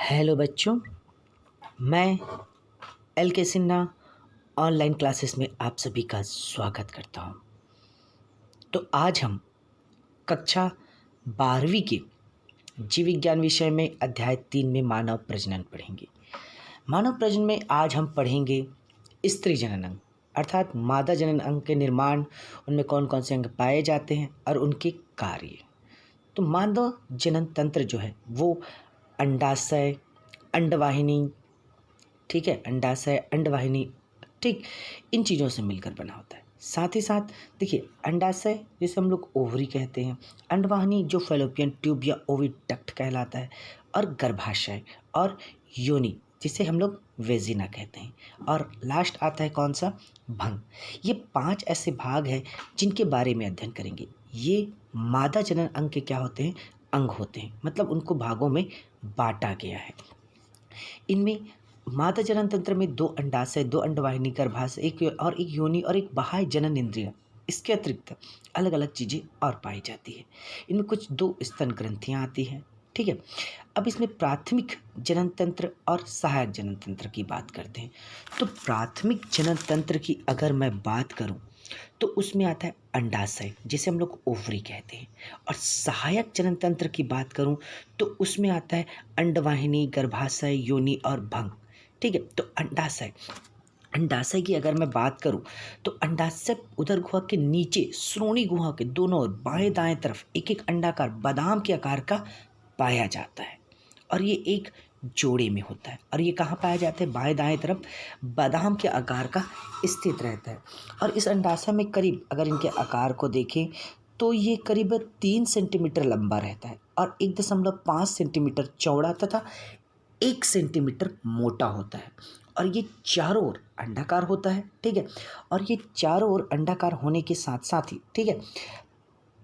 Hello बच्चों, मैं L के सिन्हा ऑनलाइन क्लासेस में आप सभी का स्वागत करता हूं। तो आज हम कक्षा 12वीं के जीव विज्ञान विषय में अध्याय 3 में मानव प्रजनन पढ़ेंगे। मानव प्रजनन में आज हम पढ़ेंगे स्त्री जनन अंग अर्थात मादा जनन अंग के निर्माण, उनमें कौन कौन से अंग पाए जाते हैं और उनके कार्य। तो मानव जनन तंत्र जो है वो अंडाशय, अंडवाहिनी, ठीक है, अंडाशय, अंडवाहिनी, ठीक, इन चीज़ों से मिलकर बना होता है। साथ ही साथ देखिए, अंडाशय जिसे हम लोग ओवरी कहते हैं, अंडवाहिनी जो फैलोपियन ट्यूब या ओविडक्ट कहलाता है, और गर्भाशय और योनि जिसे हम लोग वेजिना कहते हैं, और लास्ट आता है कौन सा, भंग। ये 5 ऐसे भाग हैं जिनके बारे में अध्ययन करेंगे। ये मादा जनन अंग के क्या होते हैं, अंग होते हैं, मतलब उनको भागों में बांटा गया है। इनमें मादा जनन तंत्र में 2 अंडाशय, 2 अंडवाहिनी, गर्भाशय, एक योनि और एक बाह्य जनन इंद्रिय। इसके अतिरिक्त अलग अलग चीज़ें और पाई जाती है। इनमें कुछ 2 स्तन ग्रंथियाँ आती हैं, ठीक है। अब इसमें प्राथमिक जनन तंत्र और सहायक जनन तंत्र की बात करते हैं। तो प्राथमिक जनन तंत्र की अगर मैं बात करूं तो उसमें आता है अंडाशय जिसे हम लोग ओवरी कहते हैं, और सहायक जनन तंत्र की बात करूं तो उसमें आता है अंडवाहिनी, गर्भाशय, योनि और भंग, ठीक है। तो अंडाशय की अगर मैं बात करूं तो अंडाशय उदर गुहा के नीचे श्रोणि गुहा के दोनों ओर बाएं दाएं तरफ एक एक अंडाकार बादाम के आकार का पाया जाता है, और ये एक जोड़े में होता है। और ये कहाँ पाया जाता है, बाएं दाएं तरफ बादाम के आकार का स्थित रहता है। और इस अंडाशय में करीब, अगर इनके आकार को देखें तो ये करीब 3 सेंटीमीटर लंबा रहता है और 1.5 सेंटीमीटर चौड़ा तथा 1 सेंटीमीटर मोटा होता है। और ये चारों ओर अंडाकार होता है, ठीक है। और ये चारों ओर अंडाकार होने के साथ साथ ही, ठीक है,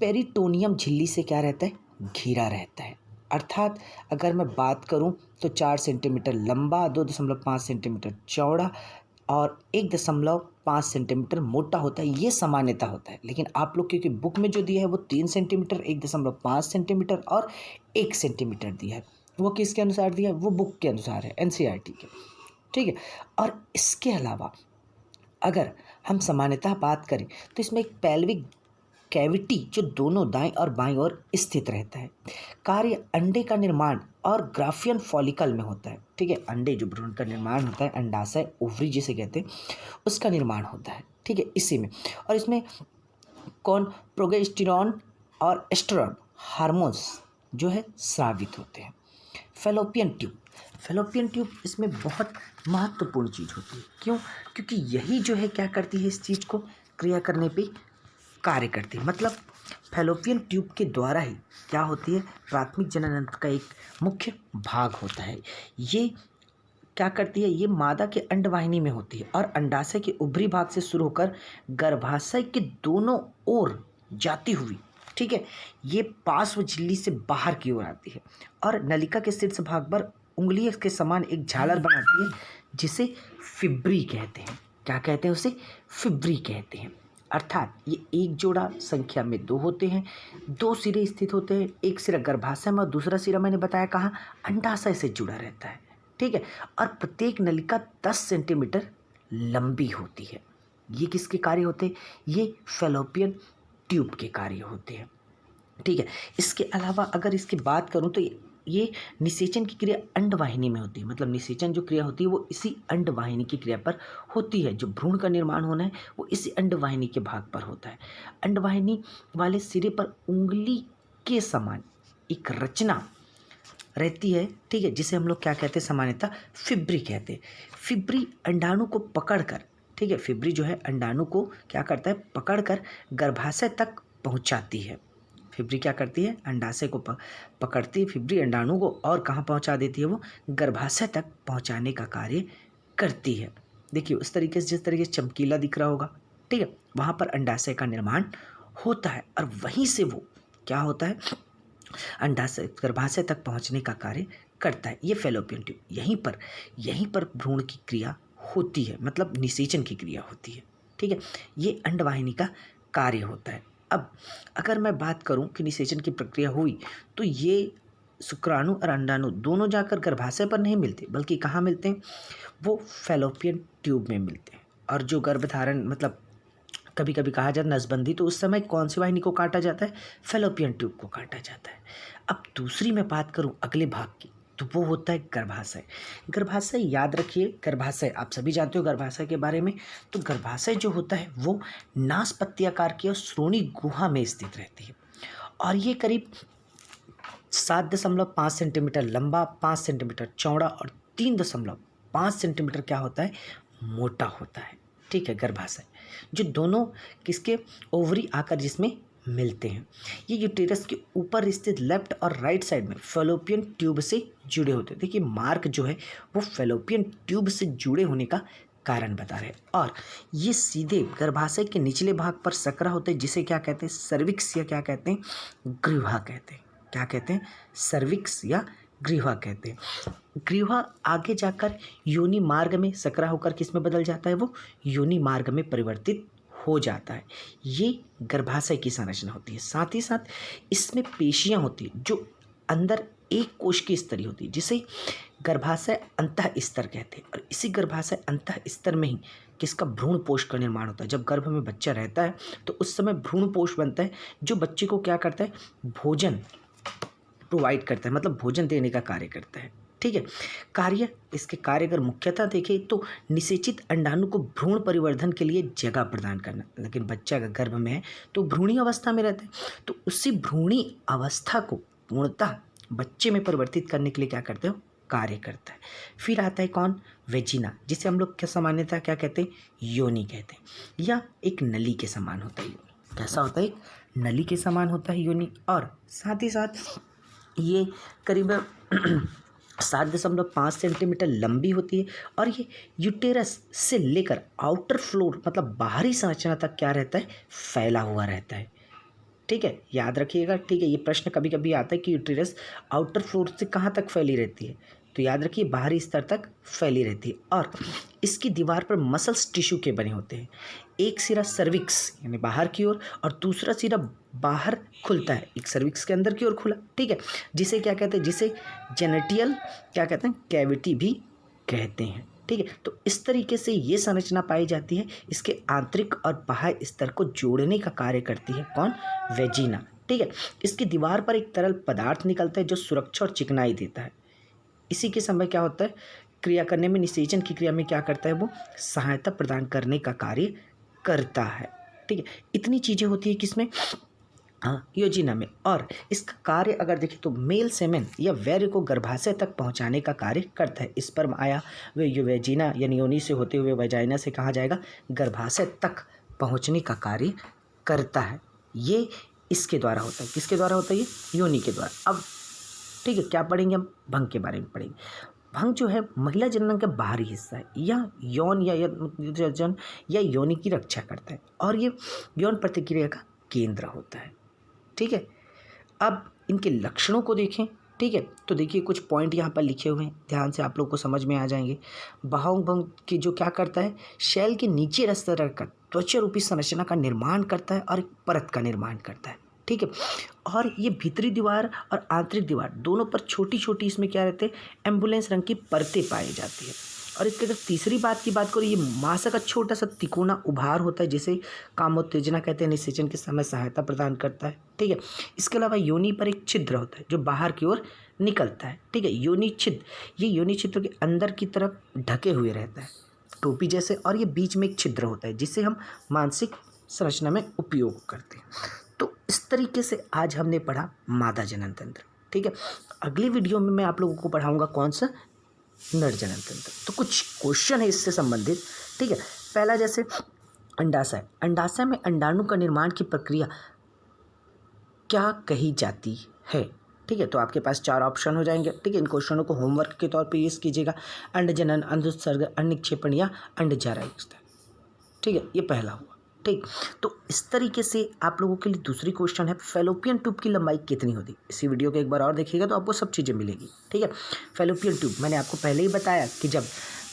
पेरिटोनियम झिल्ली से क्या रहता है, घिरा रहता है। अर्थात अगर मैं बात करूं तो 4 सेंटीमीटर लंबा, 2.5 सेंटीमीटर चौड़ा और 1.5 सेंटीमीटर मोटा होता है। ये सामान्यता होता है, लेकिन आप लोग क्योंकि बुक में जो दिया है वो 3 सेंटीमीटर, 1.5 सेंटीमीटर और 1 सेंटीमीटर दिया है। वो किसके अनुसार दिया है, वो बुक के अनुसार है, एनसीईआरटी के, ठीक है। और इसके अलावा अगर हम सामान्यतः बात करें तो इसमें एक पेल्विक कैविटी जो दोनों दाएं और बाएं ओर स्थित रहता है। कार्य अंडे का निर्माण और ग्राफियन फॉलिकल में होता है, ठीक है। अंडे जो भ्रूण का निर्माण होता है, अंडाशय ओवरी जिसे कहते हैं, उसका निर्माण होता है, ठीक है, इसी में। और इसमें कौन, प्रोजेस्टेरॉन और एस्ट्रोजन हार्मोन्स जो है स्रावित होते हैं। फैलोपियन ट्यूब इसमें बहुत महत्वपूर्ण चीज़ होती है। क्यों? क्योंकि यही जो है क्या करती है, इस चीज़ को क्रिया करने पे कार्य करती है। मतलब फैलोपियन ट्यूब के द्वारा ही क्या होती है, प्राथमिक जनन तंत्र का एक मुख्य भाग होता है। ये क्या करती है, ये मादा के अंडवाहिनी में होती है और अंडाशय के ऊपरी भाग से शुरू होकर गर्भाशय के दोनों ओर जाती हुई, ठीक है, ये पार्श्व झिल्ली से बाहर की ओर आती है और नलिका के शीर्ष भाग पर उंगली के समान एक झालर बनाती है जिसे फिब्री कहते हैं। क्या कहते हैं उसे, फिब्री कहते हैं। अर्थात ये एक जोड़ा संख्या में 2 होते हैं, 2 सिरे स्थित होते हैं। एक सिरा गर्भाशय में और दूसरा सिरा मैंने बताया कहाँ, अंडाशय से जुड़ा रहता है, ठीक है। और प्रत्येक नलिका 10 सेंटीमीटर लंबी होती है। ये किसके कार्य होते हैं, ये फैलोपियन ट्यूब के कार्य होते हैं, ठीक है। इसके अलावा अगर इसकी बात करूं तो ये निषेचन की क्रिया अंडवाहिनी में होती है। मतलब निषेचन जो क्रिया होती है वो इसी अंडवाहिनी की क्रिया पर होती है। जो भ्रूण का निर्माण होना है वो इसी अंडवाहिनी के भाग पर होता है। अंडवाहिनी वाले सिरे पर उंगली के समान एक रचना रहती है, ठीक है, जिसे हम लोग क्या कहते हैं, सामान्यतः फिब्री कहते हैं। फिब्री अंडाणु को पकड़कर, ठीक है, फिब्री जो है अंडाणु को क्या करता है, पकड़कर गर्भाशय तक पहुंचाती है। फिब्री क्या करती है, अंडाशय को पकड़ती है फिब्री अंडाणु को, और कहाँ पहुंचा देती है, वो गर्भाशय तक पहुंचाने का कार्य करती है। देखिए उस तरीके से, जिस तरीके से चमकीला दिख रहा होगा, ठीक है, वहाँ पर अंडाशय का निर्माण होता है और वहीं से वो क्या होता है, अंडाशय गर्भाशय तक पहुंचने का कार्य करता है। ये फैलोपियन ट्यूब, यहीं पर भ्रूण की क्रिया होती है, मतलब निषेचन की क्रिया होती है, ठीक है। ये अंडवाहिनी का कार्य होता है। अब अगर मैं बात करूं कि निषेचन की प्रक्रिया हुई तो ये शुक्राणु और अंडाणु दोनों जाकर गर्भाशय पर नहीं मिलते, बल्कि कहाँ मिलते हैं, वो फैलोपियन ट्यूब में मिलते हैं। और जो गर्भधारण मतलब कभी कभी कहा जाता है नसबंदी, तो उस समय कौन सी वाहिनी को काटा जाता है, फैलोपियन ट्यूब को काटा जाता है। अब दूसरी मैं बात करूं अगले भाग की, तो वो होता है गर्भाशय। गर्भाशय याद रखिए, गर्भाशय आप सभी जानते हो गर्भाशय के बारे में। तो गर्भाशय जो होता है वो नासपत्ती आकार की और श्रोणि गुहा में स्थित रहती है, और ये करीब 7.5 सेंटीमीटर लंबा, 5 सेंटीमीटर चौड़ा और 3.5 सेंटीमीटर क्या होता है, मोटा होता है। ठीक है, गर्भाशय जो दोनों किसके ओवरी आकर जिसमें मिलते हैं। ये यूटेरस के ऊपर स्थित लेफ्ट और राइट साइड में फैलोपियन ट्यूब से जुड़े होते हैं। देखिए मार्क जो है वो फैलोपियन ट्यूब से जुड़े होने का कारण बता रहे हैं। और ये सीधे गर्भाशय के निचले भाग पर सकरा होते हैं, जिसे क्या कहते हैं, सर्विक्स या क्या कहते हैं, ग्रीवा कहते हैं। क्या कहते हैं, सर्विक्स या ग्रीवा कहते हैं। ग्रीवा आगे जाकर योनि मार्ग में सकरा होकर किस में बदल जाता है, वो योनि मार्ग में परिवर्तित हो जाता है। ये गर्भाशय की संरचना होती है। साथ ही साथ इसमें पेशियां होती है जो अंदर एक कोश की स्तरी होती है, जिसे गर्भाशय अंतः स्तर कहते हैं। और इसी गर्भाशय अंतः स्तर में ही किसका, भ्रूण पोष का निर्माण होता है। जब गर्भ में बच्चा रहता है तो उस समय भ्रूण पोष बनता है, जो बच्चे को क्या करता है, भोजन प्रोवाइड करता है, मतलब भोजन देने का कार्य करता है। ठीक है, कार्य, इसके कार्य अगर मुख्यतः देखें तो निषेचित अंडाणु को भ्रूण परिवर्धन के लिए जगह प्रदान करना। लेकिन बच्चा अगर गर्भ में है तो भ्रूणी अवस्था में रहता है, तो उसी भ्रूणी अवस्था को पूर्णतः बच्चे में परिवर्तित करने के लिए क्या करते हो, कार्य करता है। फिर आता है कौन, वेजिना, जिसे हम लोग क्या सामान्यतः क्या कहते हैं, योनि कहते हैं, या एक नली के समान होता है योनि। कैसा होता है, एक नली के समान होता है योनि। और साथ ही साथ ये करीब 7.5 सेंटीमीटर लंबी होती है, और ये यूटेरस से लेकर आउटर फ्लोर मतलब बाहरी संरचना तक क्या रहता है, फैला हुआ रहता है। ठीक है, याद रखिएगा। ठीक है, ये प्रश्न कभी कभी आता है कि यूटेरस आउटर फ्लोर से कहाँ तक फैली रहती है, तो याद रखिए बाहरी स्तर तक फैली रहती है। और इसकी दीवार पर मसल्स टिश्यू के बने होते हैं। एक सिरा सर्विक्स यानी बाहर की ओर और दूसरा सिरा बाहर खुलता है, एक सर्विक्स के अंदर की ओर खुला। ठीक है, जिसे क्या कहते हैं, जिसे जेनेटियल क्या कहते हैं, कैविटी भी कहते हैं। ठीक है, तो इस तरीके से ये संरचना पाई जाती है। इसके आंतरिक और बाह्य स्तर को जोड़ने का कार्य करती है कौन, वेजिना। ठीक है, इसकी दीवार पर एक तरल पदार्थ निकलता है जो सुरक्षा और चिकनाई देता है। इसी के समय क्या होता है, क्रिया करने में, निषेचन की क्रिया में क्या करता है, वो सहायता प्रदान करने का कार्य करता है। ठीक है, इतनी चीज़ें होती है किसमें, योजिना में। और इसका कार्य अगर देखें तो मेल सेमेन या वीर्य को गर्भाशय तक पहुंचाने का कार्य करता है। स्पर्म आया वे योवेजिना यानी योनि से होते हुए वजाइना से कहा जाएगा गर्भाशय तक पहुंचने का कार्य करता है। ये इसके द्वारा होता है, किसके द्वारा होता है, ये योनि के द्वारा। अब ठीक है, क्या पढ़ेंगे हम, भंग के बारे में पढ़ेंगे। भंग जो है महिला जनन का बाहरी हिस्सा है, यह यौन या योनि की रक्षा करता है, और ये यौन प्रतिक्रिया का केंद्र होता है। ठीक है, अब इनके लक्षणों को देखें। ठीक है, तो देखिए कुछ पॉइंट यहाँ पर लिखे हुए हैं, ध्यान से आप लोग को समझ में आ जाएंगे। भंग की जो क्या करता है, शैल के नीचे रस्ता रखकर त्वचा रूपी संरचना का निर्माण करता है और एक परत का निर्माण करता है। ठीक है, और ये भीतरी दीवार और आंतरिक दीवार दोनों पर छोटी छोटी इसमें क्या रहते हैं, एम्बुलेंस रंग की परतें पाई जाती है। और इसके अगर तीसरी बात की बात करो, ये मांस का छोटा सा तिकोना उभार होता है, जिसे कामोत्तेजना कहते हैं, निषेचन के समय सहायता प्रदान करता है। ठीक है, इसके अलावा योनि पर एक छिद्र होता है जो बाहर की ओर निकलता है। ठीक है, योनि छिद्र, ये योनि छिद्र के अंदर की तरफ ढके हुए रहता है टोपी जैसे, और ये बीच में एक छिद्र होता है जिसे हम मानसिक संरचना में उपयोग करते हैं। तो इस तरीके से आज हमने पढ़ा मादा जनन तंत्र। ठीक है, अगली वीडियो में मैं आप लोगों को पढ़ाऊंगा कौन सा, नर जनन तंत्र। तो कुछ क्वेश्चन है इससे संबंधित। ठीक है, पहला जैसे अंडाशय, अंडाशय में अंडाणु का निर्माण की प्रक्रिया क्या कही जाती है। ठीक है, तो आपके पास 4 ऑप्शन हो जाएंगे। ठीक है, इन क्वेश्चनों को होमवर्क के तौर पे यूज कीजिएगा। अंड जनन, अंडोत्सर्ग, अंड निक्षेपण या अंडजारा। ठीक है, ये पहला हुआ। ठीक, तो इस तरीके से आप लोगों के लिए दूसरी क्वेश्चन है, फैलोपियन ट्यूब की लंबाई कितनी होती है। इसी वीडियो को एक बार और देखिएगा तो आपको सब चीज़ें मिलेगी। ठीक है, फैलोपियन ट्यूब मैंने आपको पहले ही बताया कि जब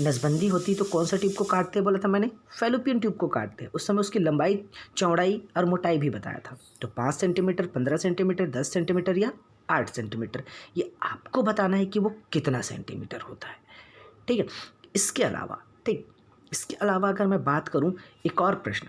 नसबंदी होती तो कौन सा ट्यूब को काटते हैं, बोला था मैंने, फैलोपियन ट्यूब को काटते हैं। उस समय उसकी लंबाई, चौड़ाई और मोटाई भी बताया था। तो 5 सेंटीमीटर, 15 सेंटीमीटर, 10 सेंटीमीटर या 8 सेंटीमीटर। ये आपको बताना है कि वो कितना सेंटीमीटर होता है। ठीक है, इसके अलावा अगर मैं बात करूं एक और प्रश्न,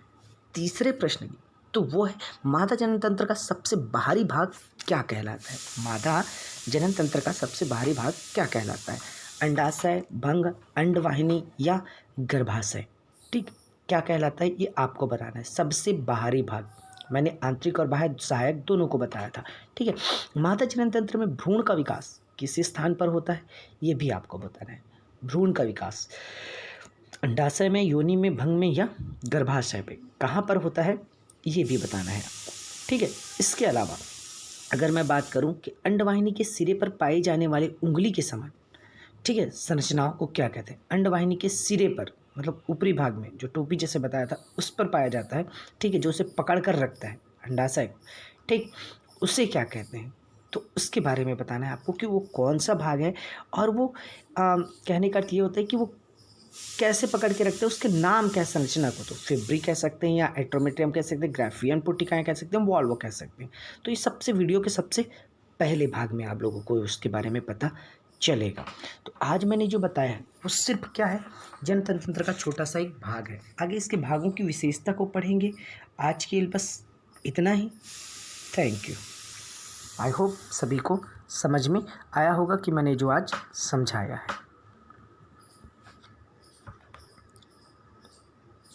तीसरे प्रश्न की, तो वो है मादा जनन तंत्र का सबसे बाहरी भाग क्या कहलाता है। मादा जनन तंत्र का सबसे बाहरी भाग क्या कहलाता है? अंडाशय, भंग, अंडवाहिनी या गर्भाशय। ठीक, क्या कहलाता है ये आपको बताना है। सबसे बाहरी भाग, मैंने आंतरिक और बाह्य सहायक दोनों को बताया था। ठीक है, मादा जनन तंत्र में भ्रूण का विकास किस स्थान पर होता है ये भी आपको बताना है। भ्रूण का विकास अंडाशय में, योनि में, भंग में या गर्भाशय पे कहाँ पर होता है ये भी बताना है आपको। ठीक है, इसके अलावा अगर मैं बात करूं कि अंडवाहिनी के सिरे पर पाई जाने वाली उंगली के समान, ठीक है, संरचनाओं को क्या कहते हैं? अंडवाहिनी के सिरे पर मतलब ऊपरी भाग में जो टोपी जैसे बताया था उस पर पाया जाता है। ठीक है, जो उसे पकड़ कर रखता है अंडाशय को, ठीक, उसे क्या कहते हैं? तो उसके बारे में बताना है आपको कि वो कौन सा भाग है और वो कहने का अर्थ ये होता है कि वो कैसे पकड़ के रखते हैं, उसके नाम क्या है संरचना को। तो फिब्री कह सकते हैं या एट्रोमेट्रियम कह सकते हैं, ग्राफियन पुटिकाएँ कह सकते हैं, वॉल्व कह सकते हैं। तो ये सबसे वीडियो के सबसे पहले भाग में आप लोगों को उसके बारे में पता चलेगा। तो आज मैंने जो बताया है वो सिर्फ क्या है, जनन तंत्र का छोटा सा एक भाग है। आगे इसके भागों की विशेषता को पढ़ेंगे। आज के लिए बस इतना ही। Thank you. आई होप सभी को समझ में आया होगा कि मैंने जो आज समझाया है।